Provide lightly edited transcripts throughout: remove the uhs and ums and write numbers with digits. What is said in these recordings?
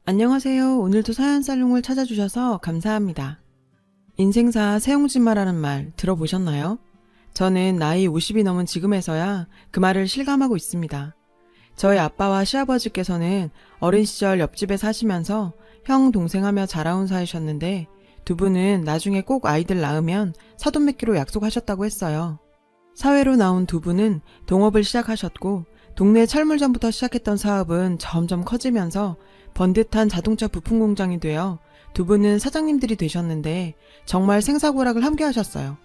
안녕하세요. 오늘도 사연살롱을 찾아주셔서 감사합니다. 인생사 세용진마라는 말 들어보셨나요? 저는 나이 50이 넘은 지금에서야 그 말을 실감하고 있습니다. 저희 아빠와 시아버지께서는 어린 시절 옆집에 사시면서 형, 동생하며 자라온 사이셨는데 두 분은 나중에 꼭 아이들 낳으면 사돈 맺기로 약속하셨다고 했어요. 사회로 나온 두 분은 동업을 시작하셨고 동네 철물점부터 시작했던 사업은 점점 커지면서 번듯한 자동차 부품 공장이 되어 두 분은 사장님들이 되셨는데 정말 생사고락을 함께 하셨어요.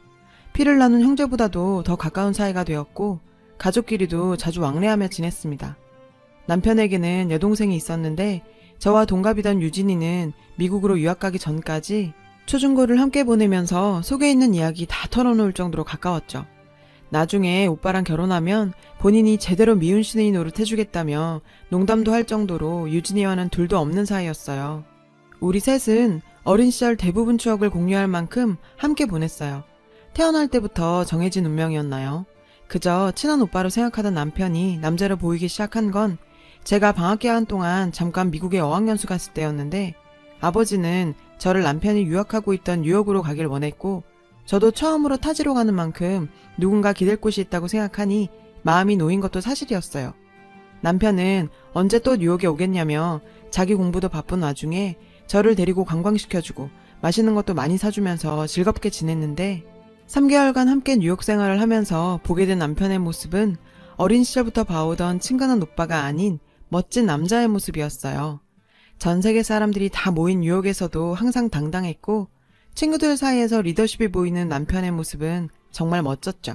피를 나눈 형제보다도 더 가까운 사이가 되었고 가족끼리도 자주 왕래하며 지냈습니다. 남편에게는 여동생이 있었는데 저와 동갑이던 유진이는 미국으로 유학 가기 전까지 초중고를 함께 보내면서 속에 있는 이야기 다 털어놓을 정도로 가까웠죠. 나중에 오빠랑 결혼하면 본인이 제대로 미운 신의 노릇 해주겠다며 농담도 할 정도로 유진이와는 둘도 없는 사이였어요. 우리 셋은 어린 시절 대부분 추억을 공유할 만큼 함께 보냈어요. 태어날 때부터 정해진 운명이었나요? 그저 친한 오빠로 생각하던 남편이 남자로 보이기 시작한 건 제가 방학 기간 동안 잠깐 미국에 어학연수 갔을 때였는데 아버지는 저를 남편이 유학하고 있던 뉴욕으로 가길 원했고 저도 처음으로 타지로 가는 만큼 누군가 기댈 곳이 있다고 생각하니 마음이 놓인 것도 사실이었어요. 남편은 언제 또 뉴욕에 오겠냐며 자기 공부도 바쁜 와중에 저를 데리고 관광시켜주고 맛있는 것도 많이 사주면서 즐겁게 지냈는데 3개월간 함께 뉴욕 생활을 하면서 보게 된 남편의 모습은 어린 시절부터 봐오던 친근한 오빠가 아닌 멋진 남자의 모습이었어요. 전 세계 사람들이 다 모인 뉴욕에서도 항상 당당했고 친구들 사이에서 리더십이 보이는 남편의 모습은 정말 멋졌죠.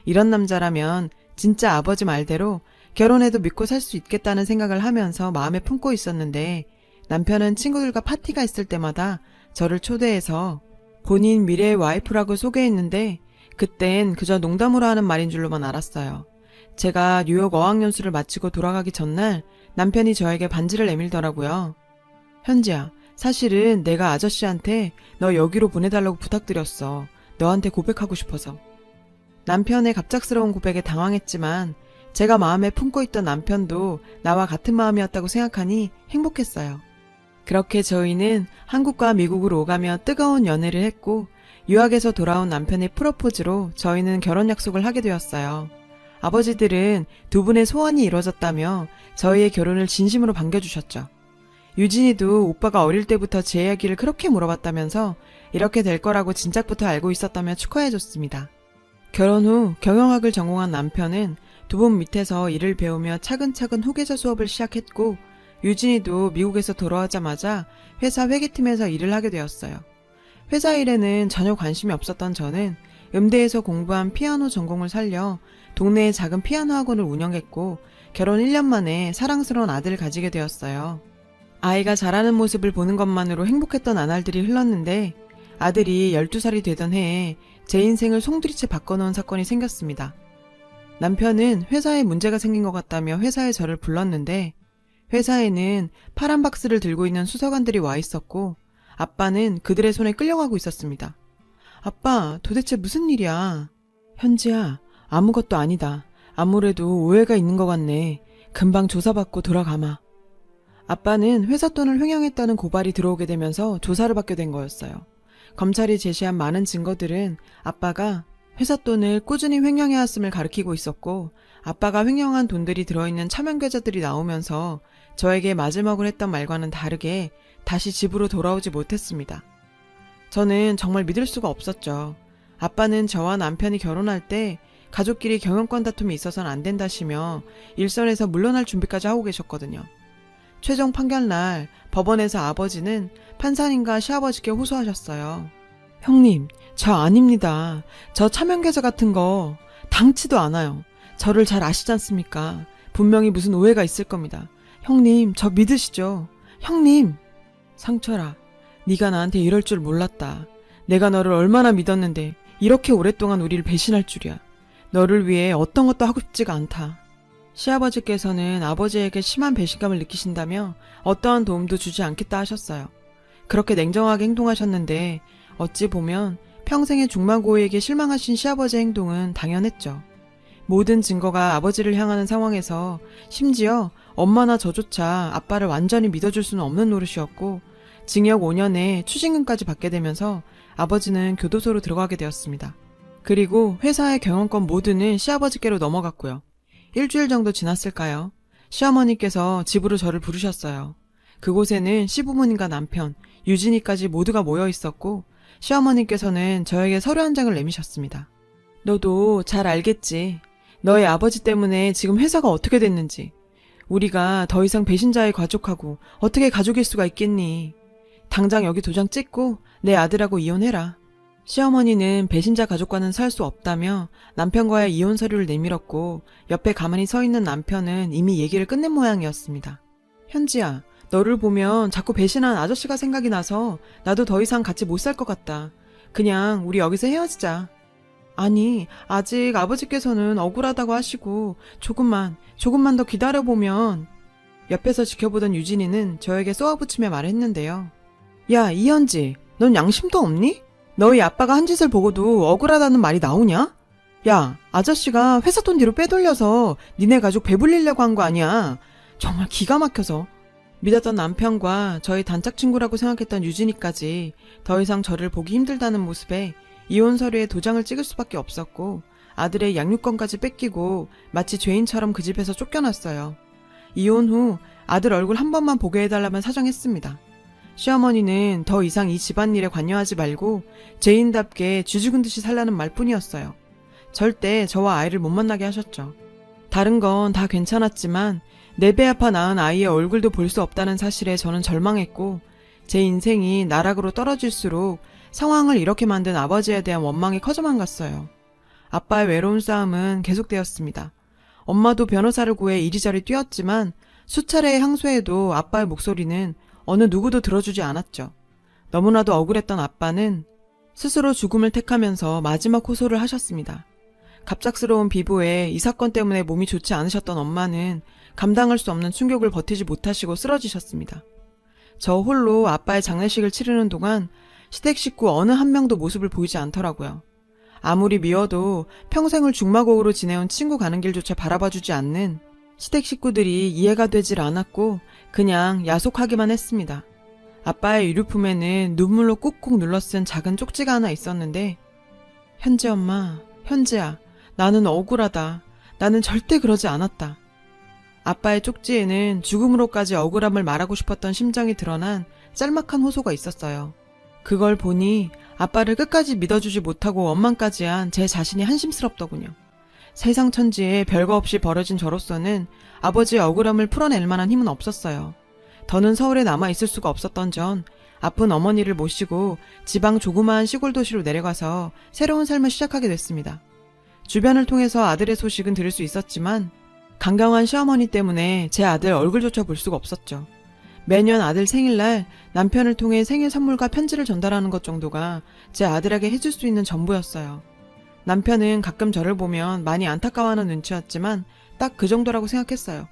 이런 남자라면 진짜 아버지 말대로 결혼해도 믿고 살 수 있겠다는 생각을 하면서 마음에 품고 있었는데 남편은 친구들과 파티가 있을 때마다 저를 초대해서 본인 미래의 와이프라고 소개했는데 그땐 그저 농담으로 하는 말인 줄로만 알았어요. 제가 뉴욕 어학연수를 마치고 돌아가기 전날 남편이 저에게 반지를 내밀더라고요. 현지야, 사실은 내가 아저씨한테 너 여기로 보내달라고 부탁드렸어. 너한테 고백하고 싶어서. 남편의 갑작스러운 고백에 당황했지만 제가 마음에 품고 있던 남편도 나와 같은 마음이었다고 생각하니 행복했어요. 그렇게 저희는 한국과 미국으로 오가며 뜨거운 연애를 했고 유학에서 돌아온 남편의 프로포즈로 저희는 결혼 약속을 하게 되었어요. 아버지들은 두 분의 소원이 이루어졌다며 저희의 결혼을 진심으로 반겨주셨죠. 유진이도 오빠가 어릴 때부터 제 이야기를 그렇게 물어봤다면서 이렇게 될 거라고 진작부터 알고 있었다며 축하해줬습니다. 결혼 후 경영학을 전공한 남편은 두 분 밑에서 일을 배우며 차근차근 후계자 수업을 시작했고 유진이도 미국에서 돌아오자마자 회사 회계팀에서 일을 하게 되었어요. 회사 일에는 전혀 관심이 없었던 저는 음대에서 공부한 피아노 전공을 살려 동네에 작은 피아노 학원을 운영했고 결혼 1년 만에 사랑스러운 아들을 가지게 되었어요. 아이가 자라는 모습을 보는 것만으로 행복했던 나날들이 흘렀는데 아들이 12살이 되던 해에 제 인생을 송두리째 바꿔놓은 사건이 생겼습니다. 남편은 회사에 문제가 생긴 것 같다며 회사에 저를 불렀는데 회사에는 파란 박스를 들고 있는 수사관들이 와 있었고 아빠는 그들의 손에 끌려가고 있었습니다. 아빠, 도대체 무슨 일이야? 현지야, 아무것도 아니다. 아무래도 오해가 있는 것 같네. 금방 조사받고 돌아가마. 아빠는 회사 돈을 횡령했다는 고발이 들어오게 되면서 조사를 받게 된 거였어요. 검찰이 제시한 많은 증거들은 아빠가 회사 돈을 꾸준히 횡령해왔음을 가리키고 있었고 아빠가 횡령한 돈들이 들어있는 차명 계좌들이 나오면서 저에게 마지막으로 했던 말과는 다르게 다시 집으로 돌아오지 못했습니다. 저는 정말 믿을 수가 없었죠. 아빠는 저와 남편이 결혼할 때 가족끼리 경영권 다툼이 있어서는 안 된다시며 일선에서 물러날 준비까지 하고 계셨거든요. 최종 판결날 법원에서 아버지는 판사님과 시아버지께 호소하셨어요. 형님, 저 아닙니다. 저 차명계좌 같은 거 당치도 않아요. 저를 잘 아시지 않습니까? 분명히 무슨 오해가 있을 겁니다. 형님, 저 믿으시죠? 형님! 상철아, 네가 나한테 이럴 줄 몰랐다. 내가 너를 얼마나 믿었는데 이렇게 오랫동안 우리를 배신할 줄이야. 너를 위해 어떤 것도 하고 싶지가 않다. 시아버지께서는 아버지에게 심한 배신감을 느끼신다며 어떠한 도움도 주지 않겠다 하셨어요. 그렇게 냉정하게 행동하셨는데 어찌 보면 평생의 중마고에게 실망하신 시아버지의 행동은 당연했죠. 모든 증거가 아버지를 향하는 상황에서 심지어 엄마나 저조차 아빠를 완전히 믿어줄 수는 없는 노릇이었고 징역 5년에 추징금까지 받게 되면서 아버지는 교도소로 들어가게 되었습니다. 그리고 회사의 경영권 모두는 시아버지께로 넘어갔고요. 일주일 정도 지났을까요? 시어머니께서 집으로 저를 부르셨어요. 그곳에는 시부모님과 남편, 유진이까지 모두가 모여 있었고 시어머니께서는 저에게 서류 한 장을 내미셨습니다. 너도 잘 알겠지. 너의 아버지 때문에 지금 회사가 어떻게 됐는지. 우리가 더 이상 배신자의 가족하고 어떻게 가족일 수가 있겠니. 당장 여기 도장 찍고 내 아들하고 이혼해라. 시어머니는 배신자 가족과는 살 수 없다며 남편과의 이혼 서류를 내밀었고 옆에 가만히 서 있는 남편은 이미 얘기를 끝낸 모양이었습니다. 현지야, 너를 보면 자꾸 배신한 아저씨가 생각이 나서 나도 더 이상 같이 못 살 것 같다. 그냥 우리 여기서 헤어지자. 아니, 아직 아버지께서는 억울하다고 하시고 조금만 더 기다려보면. 옆에서 지켜보던 유진이는 저에게 쏘아붙이며 말했는데요. 야, 이현지, 넌 양심도 없니? 너희 아빠가 한 짓을 보고도 억울하다는 말이 나오냐? 야, 아저씨가 회사 돈 뒤로 빼돌려서 니네 가족 배불리려고 한 거 아니야. 정말 기가 막혀서. 믿었던 남편과 저희 단짝 친구라고 생각했던 유진이까지 더 이상 저를 보기 힘들다는 모습에 이혼 서류에 도장을 찍을 수밖에 없었고 아들의 양육권까지 뺏기고 마치 죄인처럼 그 집에서 쫓겨났어요. 이혼 후 아들 얼굴 한 번만 보게 해달라면 사정했습니다. 시어머니는 더 이상 이 집안일에 관여하지 말고 죄인답게 쥐죽은 듯이 살라는 말뿐이었어요. 절대 저와 아이를 못 만나게 하셨죠. 다른 건 다 괜찮았지만 내 배 아파 낳은 아이의 얼굴도 볼 수 없다는 사실에 저는 절망했고 제 인생이 나락으로 떨어질수록 상황을 이렇게 만든 아버지에 대한 원망이 커져만 갔어요. 아빠의 외로운 싸움은 계속되었습니다. 엄마도 변호사를 구해 이리저리 뛰었지만 수차례의 항소에도 아빠의 목소리는 어느 누구도 들어주지 않았죠. 너무나도 억울했던 아빠는 스스로 죽음을 택하면서 마지막 호소를 하셨습니다. 갑작스러운 비보에 이 사건 때문에 몸이 좋지 않으셨던 엄마는 감당할 수 없는 충격을 버티지 못하시고 쓰러지셨습니다. 저 홀로 아빠의 장례식을 치르는 동안 시댁 식구 어느 한 명도 모습을 보이지 않더라고요. 아무리 미워도 평생을 중마고우로 지내온 친구 가는 길조차 바라봐주지 않는 시댁 식구들이 이해가 되질 않았고 그냥 야속하기만 했습니다. 아빠의 유류품에는 눈물로 꾹꾹 눌러 쓴 작은 쪽지가 하나 있었는데 현지 엄마, 현지야, 나는 억울하다. 나는 절대 그러지 않았다. 아빠의 쪽지에는 죽음으로까지 억울함을 말하고 싶었던 심정이 드러난 짤막한 호소가 있었어요. 그걸 보니 아빠를 끝까지 믿어주지 못하고 원망까지 한 제 자신이 한심스럽더군요. 세상 천지에 별거 없이 벌어진 저로서는 아버지의 억울함을 풀어낼 만한 힘은 없었어요. 더는 서울에 남아 있을 수가 없었던 전 아픈 어머니를 모시고 지방 조그마한 시골 도시로 내려가서 새로운 삶을 시작하게 됐습니다. 주변을 통해서 아들의 소식은 들을 수 있었지만 강경한 시어머니 때문에 제 아들 얼굴조차 볼 수가 없었죠. 매년 아들 생일날 남편을 통해 생일 선물과 편지를 전달하는 것 정도가 제 아들에게 해줄 수 있는 전부였어요. 남편은 가끔 저를 보면 많이 안타까워하는 눈치였지만 딱 그 정도라고 생각했어요.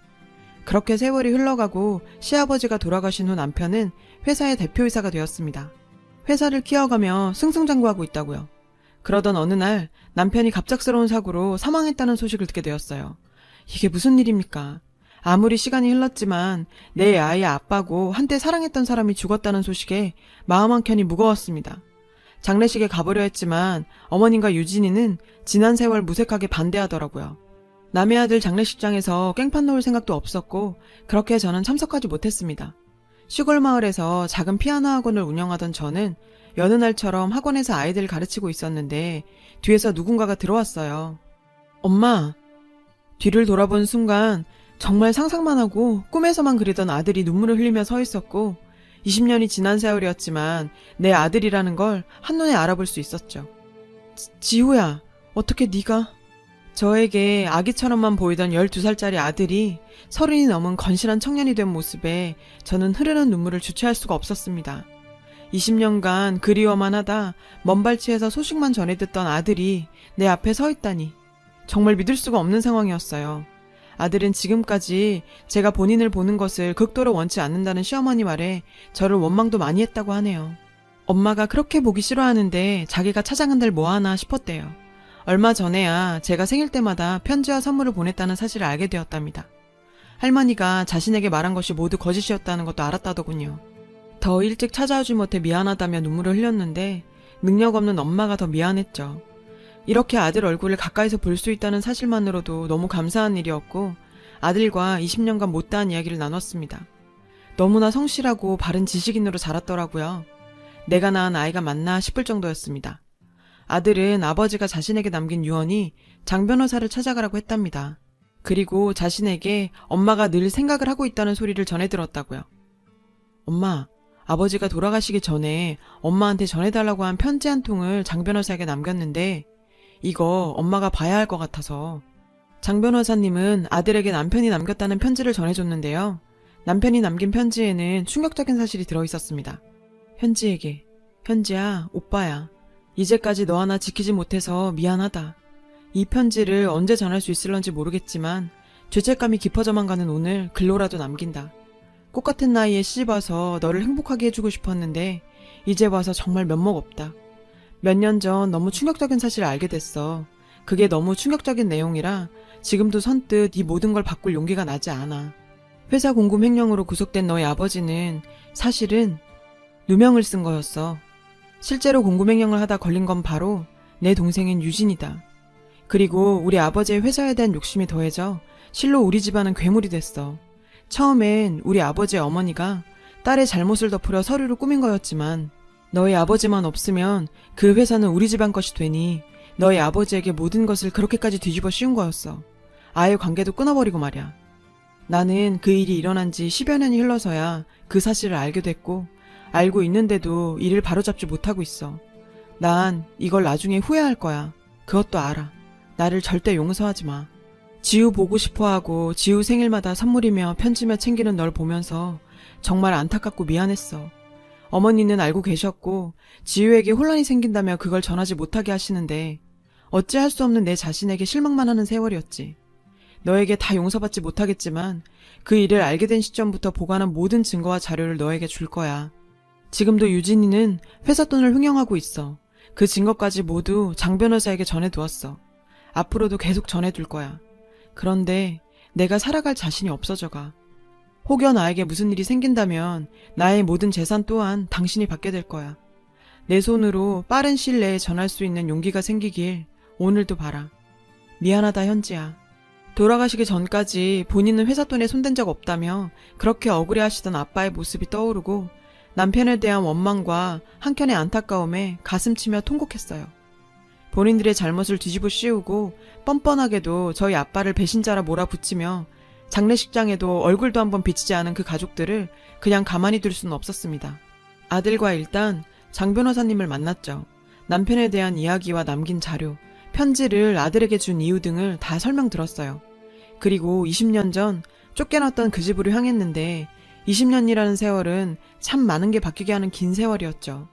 그렇게 세월이 흘러가고 시아버지가 돌아가신 후 남편은 회사의 대표이사가 되었습니다. 회사를 키워가며 승승장구하고 있다고요. 그러던 어느 날 남편이 갑작스러운 사고로 사망했다는 소식을 듣게 되었어요. 이게 무슨 일입니까? 아무리 시간이 흘렀지만 내 아이의 아빠고 한때 사랑했던 사람이 죽었다는 소식에 마음 한켠이 무거웠습니다. 장례식에 가보려 했지만 어머님과 유진이는 지난 세월 무색하게 반대하더라고요. 남의 아들 장례식장에서 깽판 놓을 생각도 없었고 그렇게 저는 참석하지 못했습니다. 시골 마을에서 작은 피아노 학원을 운영하던 저는 여느 날처럼 학원에서 아이들을 가르치고 있었는데 뒤에서 누군가가 들어왔어요. 엄마! 뒤를 돌아본 순간 정말 상상만 하고 꿈에서만 그리던 아들이 눈물을 흘리며 서 있었고 20년이 지난 세월이었지만 내 아들이라는 걸 한눈에 알아볼 수 있었죠. 지호야, 어떻게 네가... 저에게 아기처럼만 보이던 12살짜리 아들이 30이 넘은 건실한 청년이 된 모습에 저는 흐르는 눈물을 주체할 수가 없었습니다. 20년간 그리워만 하다 먼발치에서 소식만 전해 듣던 아들이 내 앞에 서 있다니 정말 믿을 수가 없는 상황이었어요. 아들은 지금까지 제가 본인을 보는 것을 극도로 원치 않는다는 시어머니 말에 저를 원망도 많이 했다고 하네요. 엄마가 그렇게 보기 싫어하는데 자기가 찾아간들 뭐하나 싶었대요. 얼마 전에야 제가 생일 때마다 편지와 선물을 보냈다는 사실을 알게 되었답니다. 할머니가 자신에게 말한 것이 모두 거짓이었다는 것도 알았다더군요. 더 일찍 찾아오지 못해 미안하다며 눈물을 흘렸는데 능력 없는 엄마가 더 미안했죠. 이렇게 아들 얼굴을 가까이서 볼 수 있다는 사실만으로도 너무 감사한 일이었고 아들과 20년간 못다한 이야기를 나눴습니다. 너무나 성실하고 바른 지식인으로 자랐더라고요. 내가 낳은 아이가 맞나 싶을 정도였습니다. 아들은 아버지가 자신에게 남긴 유언이 장 변호사를 찾아가라고 했답니다. 그리고 자신에게 엄마가 늘 생각을 하고 있다는 소리를 전해 들었다고요. 엄마, 아버지가 돌아가시기 전에 엄마한테 전해달라고 한 편지 한 통을 장 변호사에게 남겼는데 이거 엄마가 봐야 할 것 같아서. 장 변호사님은 아들에게 남편이 남겼다는 편지를 전해줬는데요. 남편이 남긴 편지에는 충격적인 사실이 들어있었습니다. 현지에게, 현지야, 오빠야. 이제까지 너 하나 지키지 못해서 미안하다. 이 편지를 언제 전할 수 있을런지 모르겠지만 죄책감이 깊어져만 가는 오늘 글로라도 남긴다. 꽃같은 나이에 시집와서 너를 행복하게 해주고 싶었는데 이제 와서 정말 면목 없다. 몇 년 전 너무 충격적인 사실을 알게 됐어. 그게 너무 충격적인 내용이라 지금도 선뜻 이 모든 걸 바꿀 용기가 나지 않아. 회사 공금 횡령으로 구속된 너의 아버지는 사실은 누명을 쓴 거였어. 실제로 공금 횡령을 하다 걸린 건 바로 내 동생인 유진이다. 그리고 우리 아버지의 회사에 대한 욕심이 더해져 실로 우리 집안은 괴물이 됐어. 처음엔 우리 아버지의 어머니가 딸의 잘못을 덮으려 서류를 꾸민 거였지만 너희 아버지만 없으면 그 회사는 우리 집안 것이 되니 너희 아버지에게 모든 것을 그렇게까지 뒤집어 씌운 거였어. 아예 관계도 끊어버리고 말이야. 나는 그 일이 일어난 지 10여 년이 흘러서야 그 사실을 알게 됐고 알고 있는데도 이를 바로잡지 못하고 있어. 난 이걸 나중에 후회할 거야. 그것도 알아. 나를 절대 용서하지 마. 지우 보고 싶어하고 지우 생일마다 선물이며 편지며 챙기는 널 보면서 정말 안타깝고 미안했어. 어머니는 알고 계셨고 지우에게 혼란이 생긴다며 그걸 전하지 못하게 하시는데 어찌할 수 없는 내 자신에게 실망만 하는 세월이었지. 너에게 다 용서받지 못하겠지만 그 일을 알게 된 시점부터 보관한 모든 증거와 자료를 너에게 줄 거야. 지금도 유진이는 회사 돈을 횡령하고 있어. 그 증거까지 모두 장 변호사에게 전해두었어. 앞으로도 계속 전해둘 거야. 그런데 내가 살아갈 자신이 없어져가. 혹여 나에게 무슨 일이 생긴다면 나의 모든 재산 또한 당신이 받게 될 거야. 내 손으로 빠른 시일 내에 전할 수 있는 용기가 생기길 오늘도 바라. 미안하다 현지야. 돌아가시기 전까지 본인은 회사 돈에 손댄 적 없다며 그렇게 억울해하시던 아빠의 모습이 떠오르고 남편에 대한 원망과 한켠의 안타까움에 가슴 치며 통곡했어요. 본인들의 잘못을 뒤집어 씌우고 뻔뻔하게도 저희 아빠를 배신자라 몰아붙이며 장례식장에도 얼굴도 한번 비치지 않은 그 가족들을 그냥 가만히 둘 수는 없었습니다. 아들과 일단 장 변호사님을 만났죠. 남편에 대한 이야기와 남긴 자료, 편지를 아들에게 준 이유 등을 다 설명들었어요. 그리고 20년 전 쫓겨났던 그 집으로 향했는데 20년이라는 세월은 참 많은 게 바뀌게 하는 긴 세월이었죠.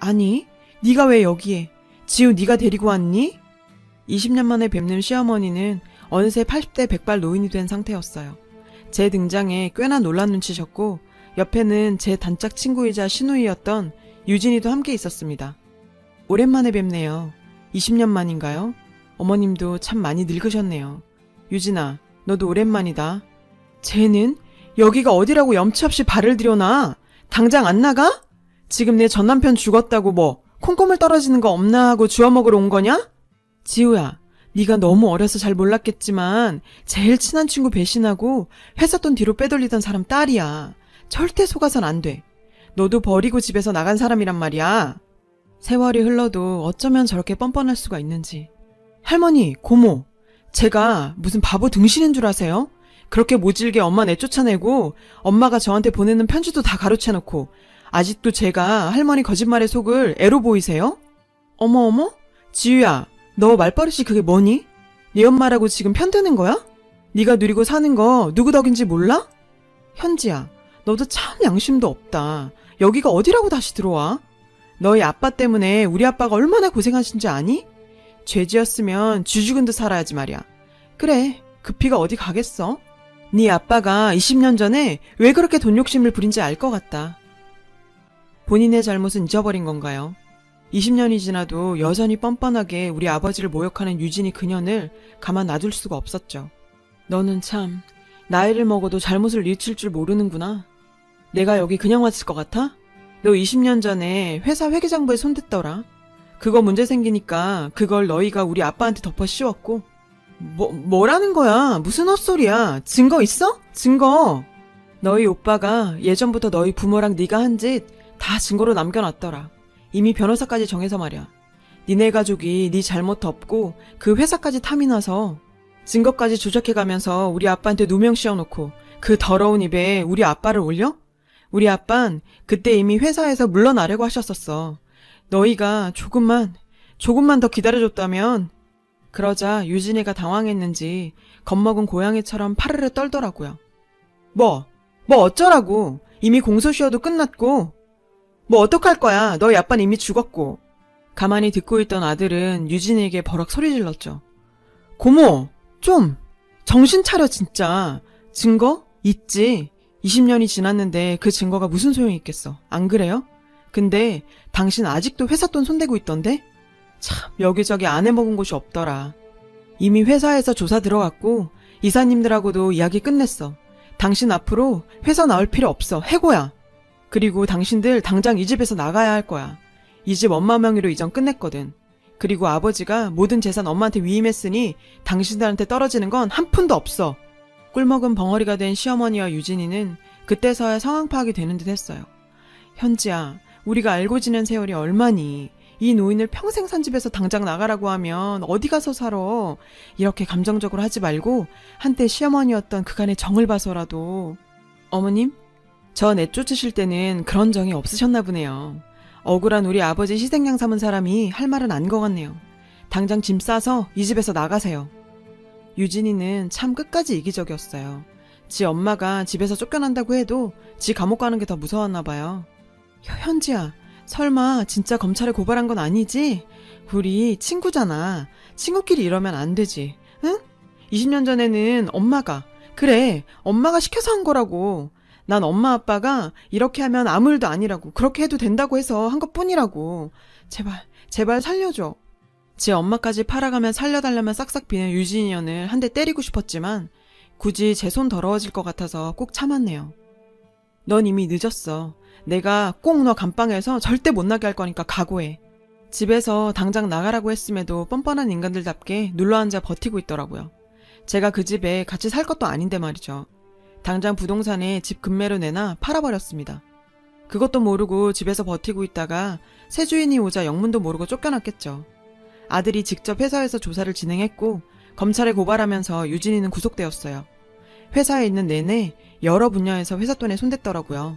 아니, 네가 왜 여기에? 지우 네가 데리고 왔니? 20년 만에 뵙는 시어머니는 어느새 80대 백발 노인이 된 상태였어요. 제 등장에 꽤나 놀란 눈치셨고 옆에는 제 단짝 친구이자 시누이였던 유진이도 함께 있었습니다. 오랜만에 뵙네요. 20년 만인가요? 어머님도 참 많이 늙으셨네요. 유진아, 너도 오랜만이다. 쟤는 여기가 어디라고 염치 없이 발을 들여놔? 당장 안 나가? 지금 내 전남편 죽었다고 뭐 콩고물 떨어지는 거 없나 하고 주워먹으러 온 거냐? 지우야, 네가 너무 어려서 잘 몰랐겠지만 제일 친한 친구 배신하고 회사 돈 뒤로 빼돌리던 사람 딸이야. 절대 속아선 안 돼. 너도 버리고 집에서 나간 사람이란 말이야. 세월이 흘러도 어쩌면 저렇게 뻔뻔할 수가 있는지. 할머니, 고모, 제가 무슨 바보 등신인 줄 아세요? 그렇게 모질게 엄마 내쫓아내고 엄마가 저한테 보내는 편지도 다 가로채놓고 아직도 제가 할머니 거짓말에 속을 애로 보이세요? 어머, 지우야, 너 말버릇이 그게 뭐니? 네 엄마라고 지금 편드는 거야? 네가 누리고 사는 거 누구 덕인지 몰라? 현지야, 너도 참 양심도 없다. 여기가 어디라고 다시 들어와? 너희 아빠 때문에 우리 아빠가 얼마나 고생하신지 아니? 죄지었으면 쥐죽은 듯 살아야지 말이야. 그래, 그 피가 어디 가겠어? 네 아빠가 20년 전에 왜 그렇게 돈 욕심을 부린지 알 것 같다. 본인의 잘못은 잊어버린 건가요? 20년이 지나도 여전히 뻔뻔하게 우리 아버지를 모욕하는 유진이 그년을 가만 놔둘 수가 없었죠. 너는 참 나이를 먹어도 잘못을 뉘우칠 줄 모르는구나. 내가 여기 그냥 왔을 것 같아? 너 20년 전에 회사 회계장부에 손댔더라. 그거 문제 생기니까 그걸 너희가 우리 아빠한테 덮어 씌웠고. 뭐라는 거야? 무슨 헛소리야? 증거 있어? 증거! 너희 오빠가 예전부터 너희 부모랑 네가 한 짓 다 증거로 남겨놨더라. 이미 변호사까지 정해서 말이야. 니네 가족이 네 잘못 덮고 그 회사까지 탐이 나서 증거까지 조작해가면서 우리 아빠한테 누명 씌워놓고 그 더러운 입에 우리 아빠를 올려? 우리 아빤 그때 이미 회사에서 물러나려고 하셨었어. 너희가 조금만 더 기다려줬다면. 그러자 유진이가 당황했는지 겁먹은 고양이처럼 파르르 떨더라고요. 뭐 어쩌라고. 이미 공소시효도 끝났고. 뭐 어떡할 거야. 너희 아빠는 이미 죽었고. 가만히 듣고 있던 아들은 유진이에게 버럭 소리 질렀죠. 고모, 좀 정신 차려 진짜. 증거? 있지. 20년이 지났는데 그 증거가 무슨 소용이 있겠어. 안 그래요? 근데 당신 아직도 회사 돈 손대고 있던데? 참 여기저기 안 해먹은 곳이 없더라. 이미 회사에서 조사 들어갔고 이사님들하고도 이야기 끝냈어. 당신 앞으로 회사 나올 필요 없어. 해고야. 그리고 당신들 당장 이 집에서 나가야 할 거야. 이 집 엄마 명의로 이전 끝냈거든. 그리고 아버지가 모든 재산 엄마한테 위임했으니 당신들한테 떨어지는 건 한 푼도 없어. 꿀먹은 벙어리가 된 시어머니와 유진이는 그때서야 상황 파악이 되는 듯 했어요. 현지야, 우리가 알고 지낸 세월이 얼마니? 이 노인을 평생 산 집에서 당장 나가라고 하면 어디 가서 살아? 이렇게 감정적으로 하지 말고 한때 시어머니였던 그간의 정을 봐서라도. 어머님? 저 내쫓으실 때는 그런 정이 없으셨나 보네요. 억울한 우리 아버지 희생양 삼은 사람이 할 말은 안 것 같네요. 당장 짐 싸서 이 집에서 나가세요. 유진이는 참 끝까지 이기적이었어요. 지 엄마가 집에서 쫓겨난다고 해도 지 감옥 가는 게 더 무서웠나 봐요. 현지야, 설마 진짜 검찰에 고발한 건 아니지? 우리 친구잖아. 친구끼리 이러면 안 되지. 응? 20년 전에는 엄마가 시켜서 한 거라고. 난 엄마 아빠가 이렇게 하면 아무 일도 아니라고, 그렇게 해도 된다고 해서 한 것뿐이라고. 제발 살려줘. 지 엄마까지 팔아가며 살려달라면 싹싹 비는 유진이언을 한 대 때리고 싶었지만 굳이 제 손 더러워질 것 같아서 꼭 참았네요. 넌 이미 늦었어. 내가 꼭 너 감방에서 절대 못 나게 할 거니까 각오해. 집에서 당장 나가라고 했음에도 뻔뻔한 인간들답게 눌러앉아 버티고 있더라고요. 제가 그 집에 같이 살 것도 아닌데 말이죠. 당장 부동산에 집 급매로 내놔 팔아버렸습니다. 그것도 모르고 집에서 버티고 있다가 새 주인이 오자 영문도 모르고 쫓겨났겠죠. 아들이 직접 회사에서 조사를 진행했고 검찰에 고발하면서 유진이는 구속되었어요. 회사에 있는 내내 여러 분야에서 회사 돈에 손댔더라고요.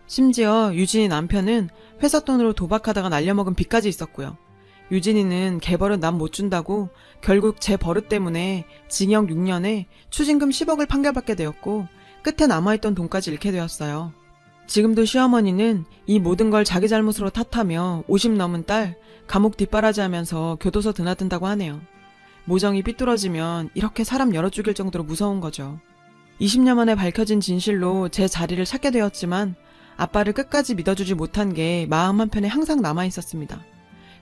심지어 유진이 남편은 회사 돈으로 도박하다가 날려먹은 빚까지 있었고요. 유진이는 개벌은 남 못 준다고 결국 제 버릇 때문에 징역 6년에 추징금 10억을 판결받게 되었고 끝에 남아있던 돈까지 잃게 되었어요. 지금도 시어머니는 이 모든 걸 자기 잘못으로 탓하며 50 넘은 딸 감옥 뒷바라지하면서 교도소 드나든다고 하네요. 모정이 삐뚤어지면 이렇게 사람 열어 죽일 정도로 무서운 거죠. 20년 만에 밝혀진 진실로 제 자리를 찾게 되었지만 아빠를 끝까지 믿어주지 못한 게 마음 한편에 항상 남아있었습니다.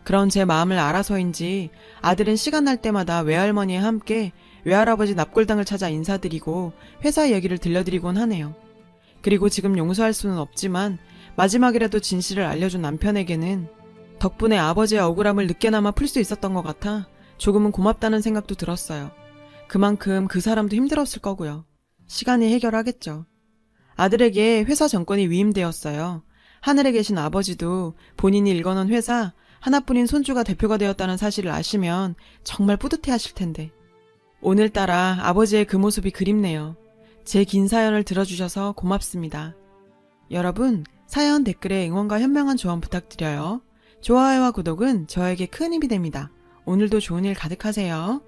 그런 제 마음을 알아서인지 아들은 시간 날 때마다 외할머니와 함께 외할아버지 납골당을 찾아 인사드리고 회사 얘기를 들려드리곤 하네요. 그리고 지금 용서할 수는 없지만 마지막이라도 진실을 알려준 남편에게는 덕분에 아버지의 억울함을 늦게나마 풀 수 있었던 것 같아 조금은 고맙다는 생각도 들었어요. 그만큼 그 사람도 힘들었을 거고요. 시간이 해결하겠죠. 아들에게 회사 정권이 위임되었어요. 하늘에 계신 아버지도 본인이 읽어놓은 회사 하나뿐인 손주가 대표가 되었다는 사실을 아시면 정말 뿌듯해하실 텐데. 오늘따라 아버지의 그 모습이 그립네요. 제 긴 사연을 들어주셔서 고맙습니다. 여러분, 사연 댓글에 응원과 현명한 조언 부탁드려요. 좋아요와 구독은 저에게 큰 힘이 됩니다. 오늘도 좋은 일 가득하세요.